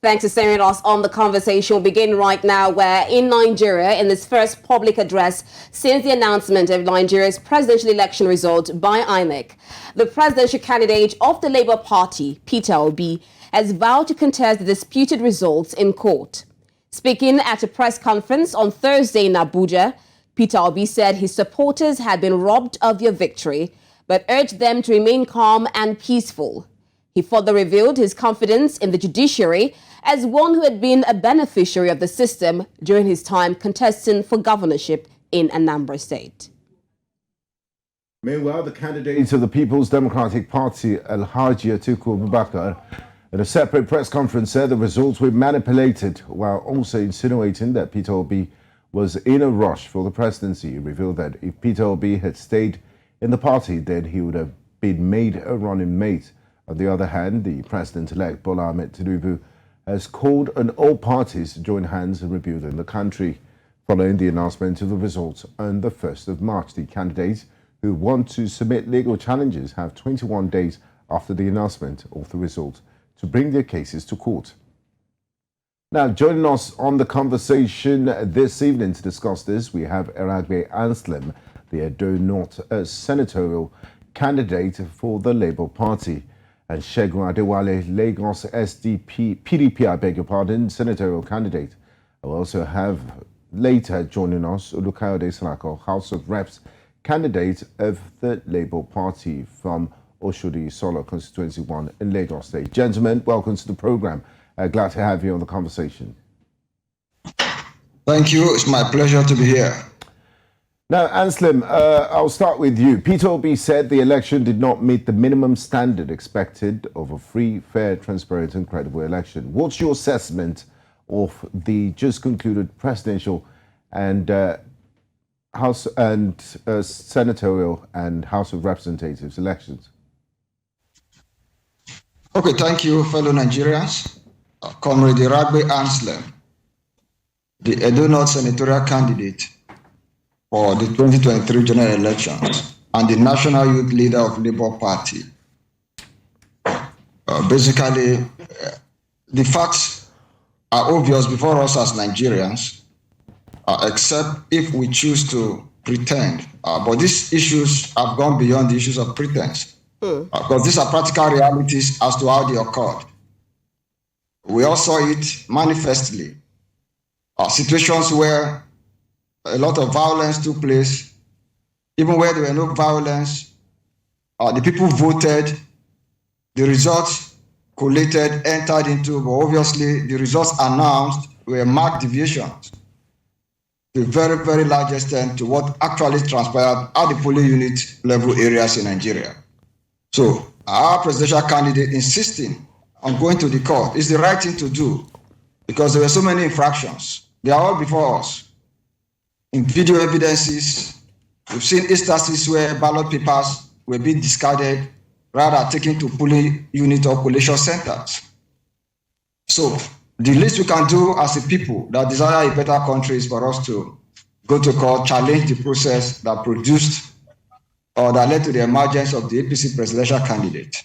Thanks for staying with us on the conversation. We'll begin right now, where in Nigeria, in this first public address since the announcement of Nigeria's presidential election result by INEC, the presidential candidate of the Labour Party, Peter Obi, has vowed to contest the disputed results in court. Speaking at a press conference on Thursday in Abuja, Peter Obi said his supporters had been robbed of their victory, but urged them to remain calm and peaceful. He further revealed his confidence in the judiciary as one who had been a beneficiary of the system during his time contesting for governorship in Anambra State. Meanwhile, the candidate of the People's Democratic Party, Alhaji Atiku Abubakar, in a separate press conference said the results were manipulated, while also insinuating that Peter Obi was in a rush for the presidency. He revealed that if Peter Obi had stayed in the party, then he would have been made a running mate. On the other hand, the president-elect Bola Ahmed Tinubu has called on all parties to join hands in rebuilding the country. Following the announcement of the results on the 1st of March, the candidates who want to submit legal challenges have 21 days after the announcement of the results to bring their cases to court. Now, joining us on the conversation this evening to discuss this, we have Eragbe Anslem, the Edo North senatorial candidate for the Labour Party, and Segun Adewale, Lagos PDP, I beg your pardon, senatorial candidate. We'll also have later joining us Olukayode Salako, House of Reps candidate of the Labour Party from Oshodi Solo Constituency 1 in Lagos State. Gentlemen, welcome to the program. Glad to have you on the conversation. Thank you. It's my pleasure to be here. Now, Anslem, I'll start with you. Peter Obi said the election did not meet the minimum standard expected of a free, fair, transparent and credible election. What's your assessment of the just concluded presidential and House and senatorial and House of Representatives elections? Okay, thank you, fellow Nigerians. Comrade Eragbe Anslem, the Edo North senatorial candidate for the 2023 general elections and the national youth leader of Labour Party. The facts are obvious before us as Nigerians, except if we choose to pretend. But these issues have gone beyond the issues of pretense, because these are practical realities as to how they occurred. We all saw it manifestly. Situations where a lot of violence took place, even where there were no violence, the people voted, the results collated, entered into, but obviously the results announced were marked deviations to a very, very large extent to what actually transpired at the polling unit level areas in Nigeria. So our presidential candidate insisting on going to the court is the right thing to do, because there were so many infractions. They are all before us. In video evidences, we've seen instances where ballot papers were being discarded, rather taken to polling unit or collation centers. So the least we can do as a people that desire a better country is for us to go to court, challenge the process that produced or that led to the emergence of the APC presidential candidate.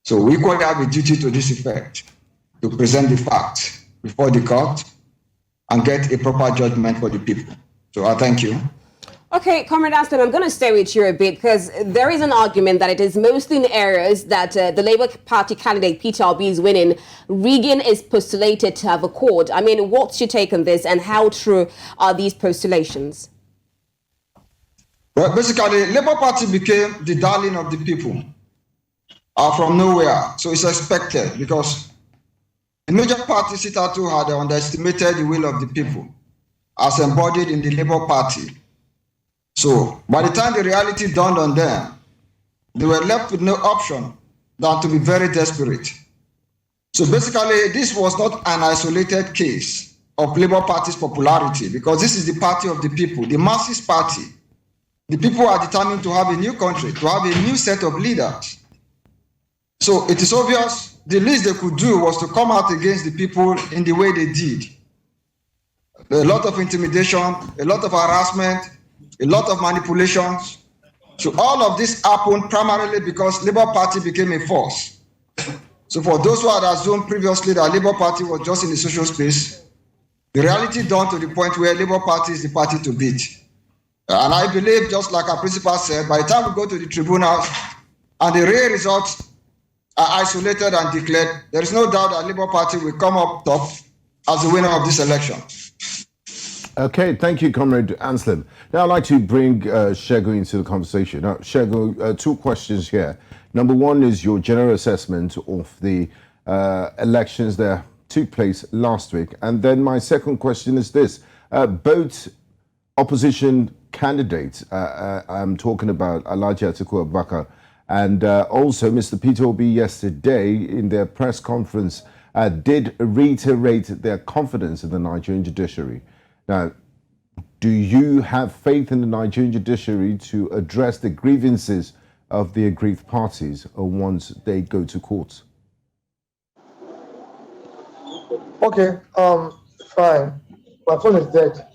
So we equally have a duty to this effect, to present the facts before the court and get a proper judgment for the people. So I thank you. Okay, Comrade Aston, I'm going to stay with you a bit, because there is an argument that it is mostly in areas that the Labour Party candidate Peter Obi is winning. Regan is postulated to have a court. I mean, what's your take on this, and how true are these postulations? Well, basically, Labour Party became the darling of the people from nowhere. So it's expected, because the major parties hitherto had underestimated the will of the people as embodied in the Labour Party. So by the time the reality dawned on them, they were left with no option than to be very desperate. So basically, this was not an isolated case of Labour Party's popularity, because this is the party of the people, the masses party. The people are determined to have a new country, to have a new set of leaders. So it is obvious the least they could do was to come out against the people in the way they did. A lot of intimidation, a lot of harassment, a lot of manipulations. So all of this happened primarily because Labour Party became a force. So for those who had assumed previously that Labour Party was just in the social space, the reality dawned to the point where Labour Party is the party to beat. And I believe, just like our principal said, by the time we go to the tribunal and the real results are isolated and declared, there is no doubt that Labour Party will come up top as the winner of this election. Okay, thank you, Comrade Anselm. Now I'd like to bring Shego into the conversation. Now, Shego, two questions here. Number one is your general assessment of the elections that took place last week. And then my second question is this. Both opposition candidates, I'm talking about Alhaji Atiku Abubakar and also Mr. Peter Obi yesterday in their press conference did reiterate their confidence in the Nigerian judiciary. Now, do you have faith in the Nigerian judiciary to address the grievances of the aggrieved parties once they go to court? Okay, fine. My phone is dead.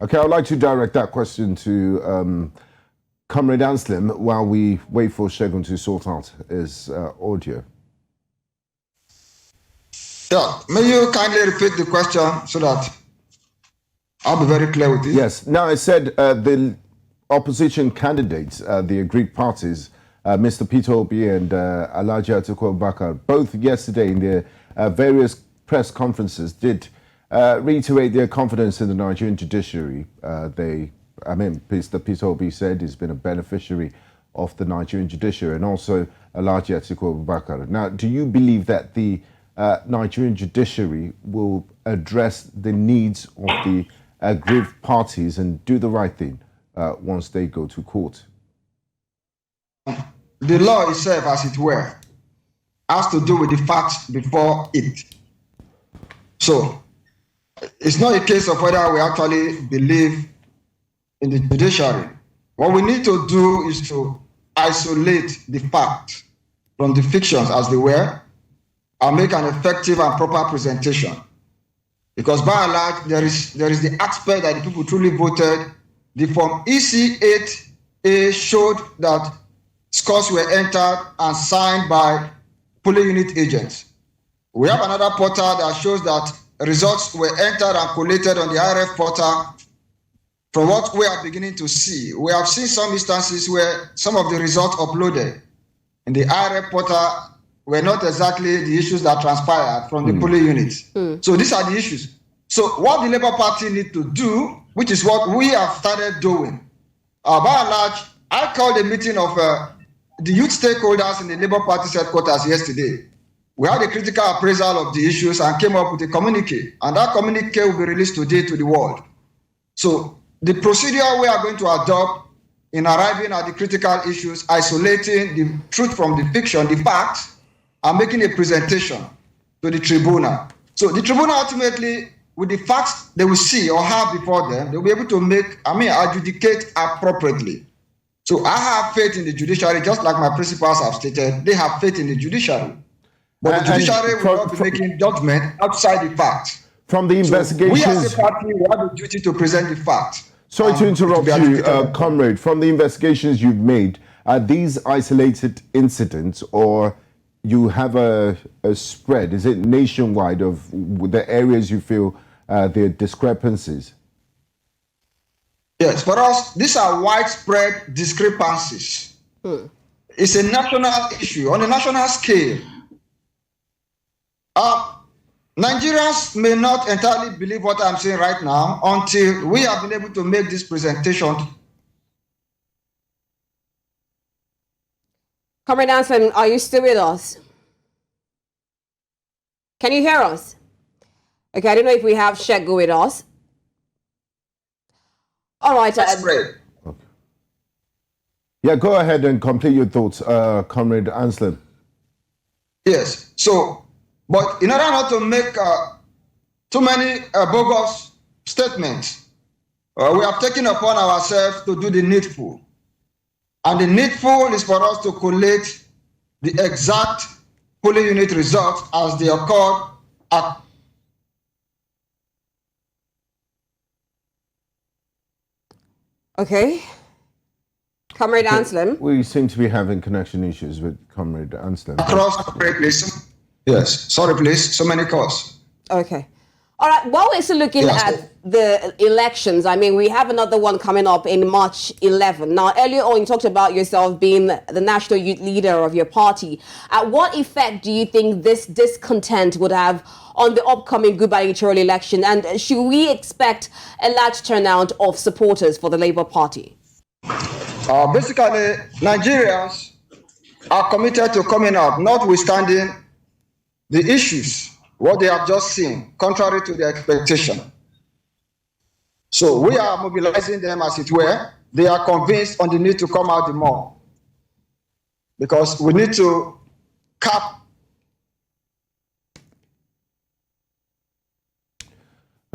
Okay, I'd like to direct that question to Comrade Anselm while we wait for Shegun to sort out his audio. Yeah, may you kindly repeat the question so that I'll be very clear with you? Yes. Now, I said the opposition candidates, the aggrieved parties, Mr. Peter Obi and Alhaji Atiku Abubakar, both yesterday in their various press conferences did reiterate their confidence in the Nigerian judiciary. Mr. Peter Obi said he's been a beneficiary of the Nigerian judiciary, and also Alhaji Atiku Abubakar. Now, do you believe that the Nigerian judiciary will address the needs of the aggrieved parties and do the right thing once they go to court? The law itself, as it were, has to do with the facts before it. So, it's not a case of whether we actually believe in the judiciary. What we need to do is to isolate the fact from the fictions as they were and make an effective and proper presentation. Because by and large, there is the aspect that the people truly voted. The Form EC8A showed that scores were entered and signed by polling unit agents. We have another portal that shows that results were entered and collated on the IRF portal. From what we are beginning to see, we have seen some instances where some of the results uploaded in the IRF portal were not exactly the issues that transpired from the polling units. So these are the issues. So what the Labour Party need to do, which is what we have started doing, by and large, I called a meeting of the youth stakeholders in the Labour Party's headquarters yesterday. We had a critical appraisal of the issues and came up with a communique, and that communique will be released today to the world. So the procedure we are going to adopt in arriving at the critical issues, isolating the truth from the fiction, the facts, and making a presentation to the tribunal. So the tribunal ultimately, with the facts they will see or have before them, they'll be able to adjudicate appropriately. So I have faith in the judiciary, just like my principals have stated, they have faith in the judiciary. But the judiciary will not be making judgment outside the facts. From the investigations... So we as a party, we have a duty to present the facts. Sorry to interrupt you, Comrade. From the investigations you've made, are these isolated incidents or you have a spread? Is it nationwide of the areas you feel there are discrepancies? Yes, for us, these are widespread discrepancies. It's a national issue on a national scale. Nigerians may not entirely believe what I'm saying right now until we have been able to make this presentation. Comrade Anselm, are you still with us? Can you hear us? Okay, I don't know if we have Shego with us. All right. Okay. Yeah, go ahead and complete your thoughts, Comrade Anselm. Yes. So, but in order not to make too many bogus statements, we have taken upon ourselves to do the needful. And the needful is for us to collate the exact polling unit results as they occurred at Okay. Comrade Anselm. We seem to be having connection issues with Comrade Anselm. Across, please. Yes, sorry, please. So many calls. Okay. All right. While we're still looking at the elections, I mean, we have another one coming up in March 11. Now, earlier on, you talked about yourself being the national youth leader of your party. What effect do you think this discontent would have on the upcoming gubernatorial election? And should we expect a large turnout of supporters for the Labour Party? Basically, Nigerians are committed to coming up, notwithstanding the issues, what they have just seen, contrary to their expectation. So we are mobilizing them, as it were. They are convinced on the need to come out the more, because we need to cap.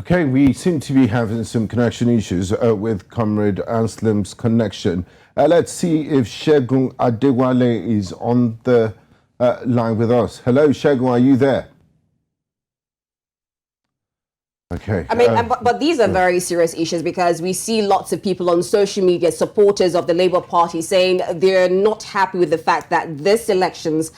Okay, we seem to be having some connection issues with Comrade Anselm's connection. Let's see if Segun Adewale is on the line with us. Hello, Segun, are you there? Okay. I mean, but these are very serious issues, because we see lots of people on social media, supporters of the Labour Party, saying they're not happy with the fact that this elections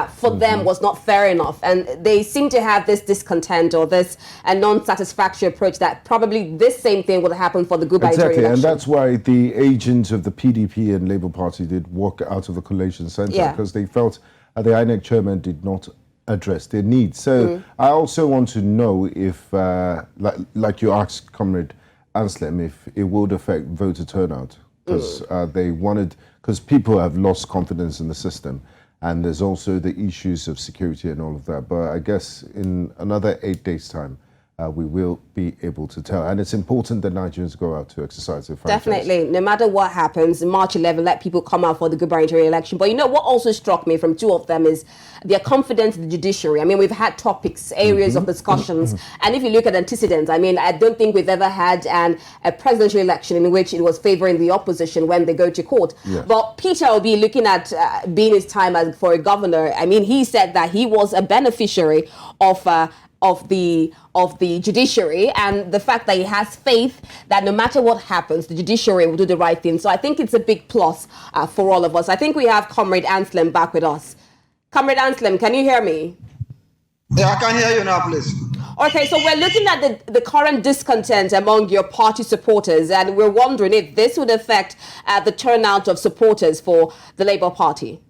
for them was not fair enough. And they seem to have this discontent or this non-satisfactory approach that probably this same thing would happen for the gubernatorial election. And that's why the agents of the PDP and Labour Party did walk out of the collation centre, because they felt the INEC chairman did not address their needs. So I also want to know if, like you asked Comrade Anselm, if it would affect voter turnout, because they wanted, because people have lost confidence in the system, and there's also the issues of security and all of that. But I guess in another 8 days' time, we will be able to tell. And it's important that Nigerians go out to exercise their franchise. Definitely. No matter what happens, March 11, let people come out for the gubernatorial election. But you know what also struck me from two of them is their confidence in the judiciary. I mean, we've had topics, areas of discussions. And if you look at antecedents, I mean, I don't think we've ever had a presidential election in which it was favoring the opposition when they go to court. Yes. But Peter will be looking at being his time as for a governor. I mean, he said that he was a beneficiary of the judiciary, and the fact that he has faith that no matter what happens, the judiciary will do the right thing. So I think it's a big plus for all of us. I think we have Comrade Anselm back with us. Comrade Anselm, can you hear me? Yeah, I can hear you now, please. Okay, so we're looking at the current discontent among your party supporters, and we're wondering if this would affect the turnout of supporters for the Labour Party.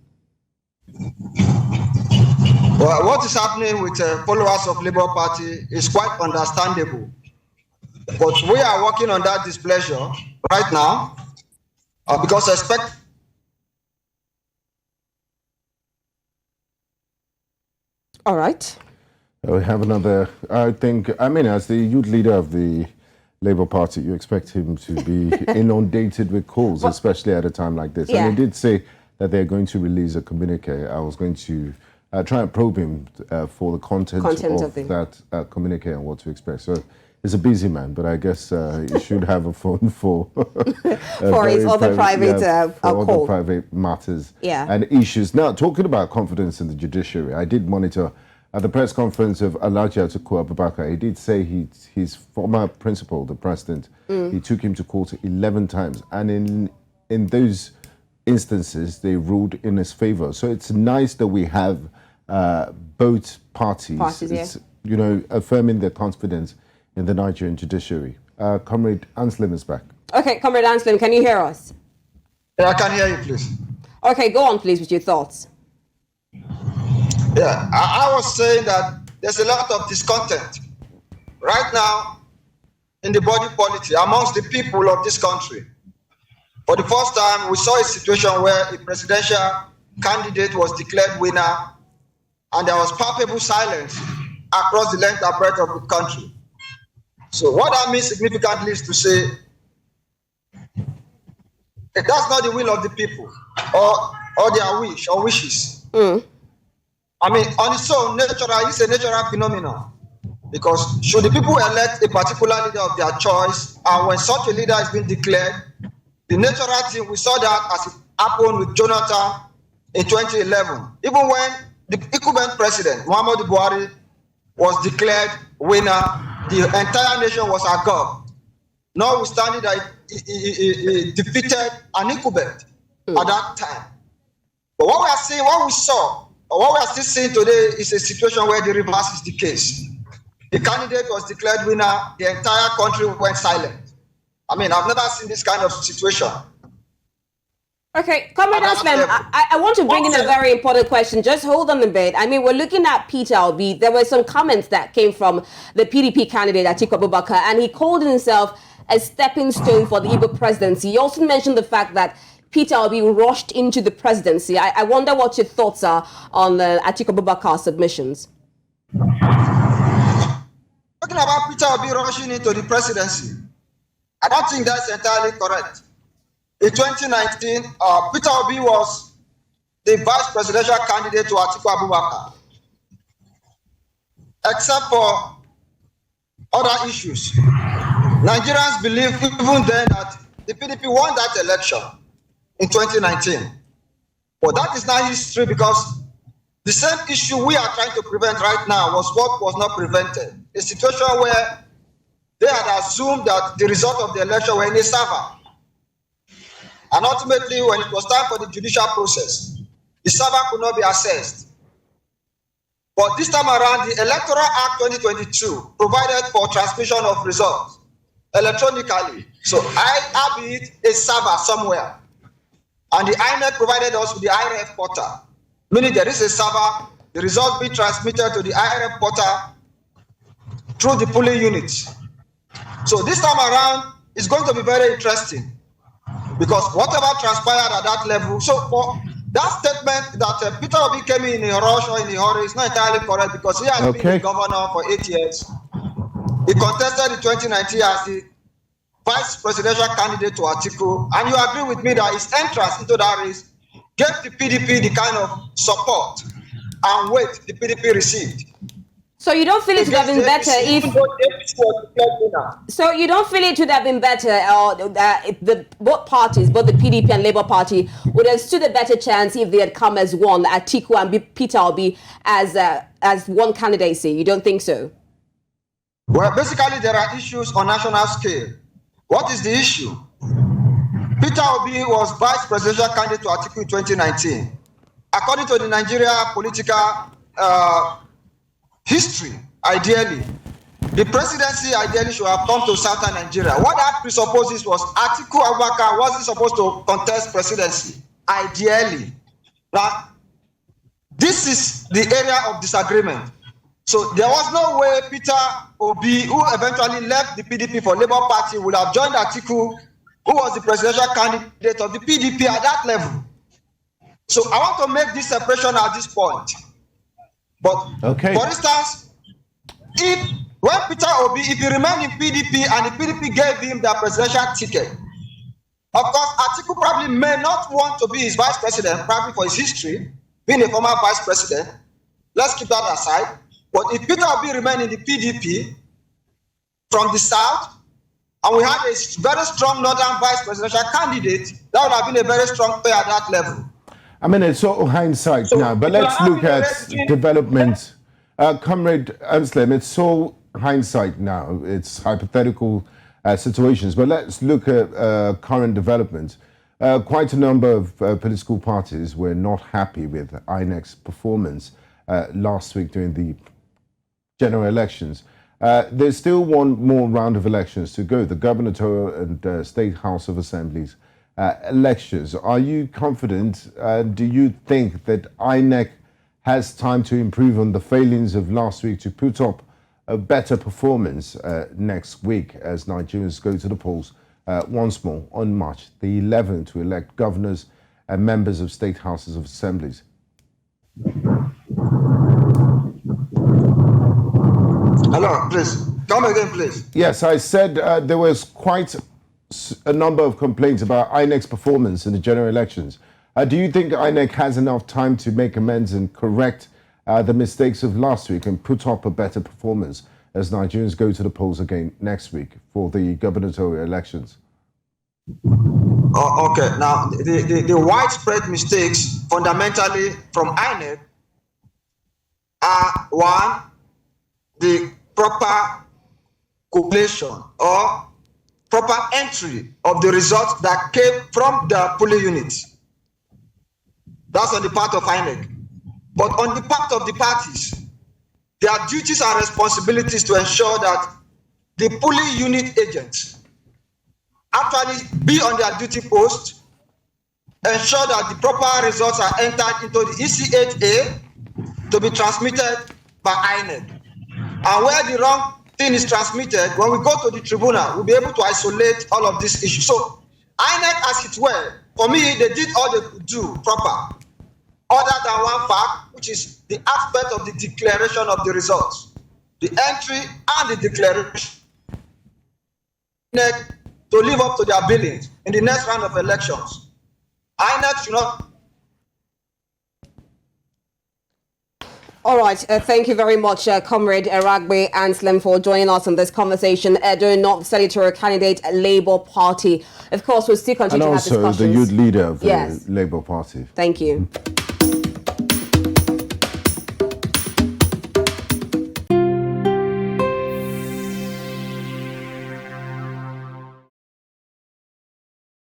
Well, what is happening with followers of Labour Party is quite understandable. But we are working on that displeasure right now because All right. We have another, I mean, as the youth leader of the Labour Party, you expect him to be inundated with calls, especially at a time like this. Yeah. And he did say that they're going to release a communique. I was going to try and probe him for the content of that communique and what to expect. So he's a busy man, but I guess he should have a phone for for his other private other private matters and issues. Now, talking about confidence in the judiciary, I did monitor at the press conference of Alhaji Atiku Abubakar. He did say his former principal, the president, he took him to court 11 times, and in those instances they ruled in his favor. So it's nice that we have both parties you know, affirming their confidence in the Nigerian judiciary. Comrade Anselm is back. Okay, Comrade Anselm, can you hear us? Yeah, I can hear you, please. Okay, go on, please, with your thoughts. Yeah, I was saying that there's a lot of discontent right now in the body politic amongst the people of this country. For the first time, we saw a situation where a presidential candidate was declared winner, and there was palpable silence across the length and breadth of the country. So what that means significantly is to say that that's not the will of the people or their wish or wishes. I mean, on its own, it's a natural phenomenon. Because should the people elect a particular leader of their choice, and when such a leader is being declared, the natural thing, we saw that as it happened with Jonathan in 2011. Even when the incumbent president, Muhammadu Buhari, was declared winner, the entire nation was agog, notwithstanding that he defeated an incumbent. at that time. But what we are seeing, what we saw, or what we are still seeing today is a situation where the reverse is the case. The candidate was declared winner, the entire country went silent. I mean, I've never seen this kind of situation. Okay, Comrade Aslam, I want to bring in a very important question. Just hold on a bit. I mean, we're looking at Peter Obi. There were some comments that came from the PDP candidate, Atiku Abubakar, and he called himself a stepping stone for the Igbo presidency. He also mentioned the fact that Peter Obi rushed into the presidency. I wonder what your thoughts are on Atiku Abubakar's submissions. Talking about Peter Obi rushing into the presidency, I don't think that's entirely correct. In 2019, Peter Obi was the vice presidential candidate to Atiku Abubakar. Except for other issues, Nigerians believe even then that the PDP won that election in 2019. But that is not history, because the same issue we are trying to prevent right now was what was not prevented. A situation where they had assumed that the result of the election were in a server. And ultimately, when it was time for the judicial process, the server could not be accessed. But this time around, the Electoral Act 2022 provided for transmission of results electronically. So I have it a server somewhere. And the INEC provided us with the IRF portal, meaning there is a server, the results being transmitted to the IRF portal through the polling units. So this time around, it's going to be very interesting, because whatever transpired at that level, so for that statement that Peter Obi came in a rush or in a hurry is not entirely correct, because he has been the governor for 8 years. He contested in 2019 as the vice presidential candidate to Atiku, and you agree with me that his entrance into that race gave the PDP the kind of support and weight the PDP received. So you don't feel it would have been better if... So you don't feel it would have been better if both parties, both the PDP and Labour Party, would have stood a better chance if they had come as one, Atiku and Peter Obi as one candidacy? You don't think so? Well, basically there are issues on national scale. What is the issue? Peter Obi was vice presidential candidate to Atiku in 2019. According to the Nigeria political history, ideally, the presidency ideally should have come to southern Nigeria. What that presupposes was Atiku Abubakar wasn't supposed to contest presidency, ideally. Now, this is the area of disagreement. So there was no way Peter Obi, who eventually left the PDP for Labour Party, would have joined Atiku, who was the presidential candidate of the PDP at that level. So I want to make this separation at this point. But for instance, when Peter Obi, if he remained in PDP and the PDP gave him their presidential ticket, of course, Atiku probably may not want to be his vice president, probably for his history, being a former vice president. Let's keep that aside. But if Peter Obi remained in the PDP from the south, and we had a very strong northern vice presidential candidate, that would have been a very strong player at that level. I mean, it's all hindsight now, but let's look at development. Comrade Anslem, it's all hindsight now. It's hypothetical situations, but let's look at current developments. Quite a number of political parties were not happy with INEC's performance last week during the general elections. There's still one more round of elections to go, the gubernatorial and State House of Assemblies elections. Are you confident? Do you think that INEC has time to improve on the failings of last week to put up a better performance next week as Nigerians go to the polls once more on March the 11th to elect governors and members of State Houses of Assemblies? Hello, please. Come again, please. Yes, I said there was quite a number of complaints about INEC's performance in the general elections. Do you think INEC has enough time to make amends and correct the mistakes of last week and put up a better performance as Nigerians go to the polls again next week for the gubernatorial elections? Okay, now the widespread mistakes fundamentally from INEC are, one, the proper collation or proper entry of the results that came from the polling units. That's on the part of INEC. But on the part of the parties, their duties and responsibilities to ensure that the polling unit agents actually be on their duty post, ensure that the proper results are entered into the EC8A to be transmitted by INEC. And where the wrong thing is transmitted, when we go to the tribunal, we'll be able to isolate all of these issues. So INEC, as it were, for me, they did all they could do proper, other than one fact, which is the aspect of the declaration of the results, the entry and the declaration to live up to their billings in the next round of elections. INEC should not. All right. Thank you very much, Comrade Ragbe Anselm, for joining us on this conversation. Edo North Senatorial Candidate, Labour Party. Of course, we'll still continue to have discussions. And also the youth leader of the Labour Party. Thank you.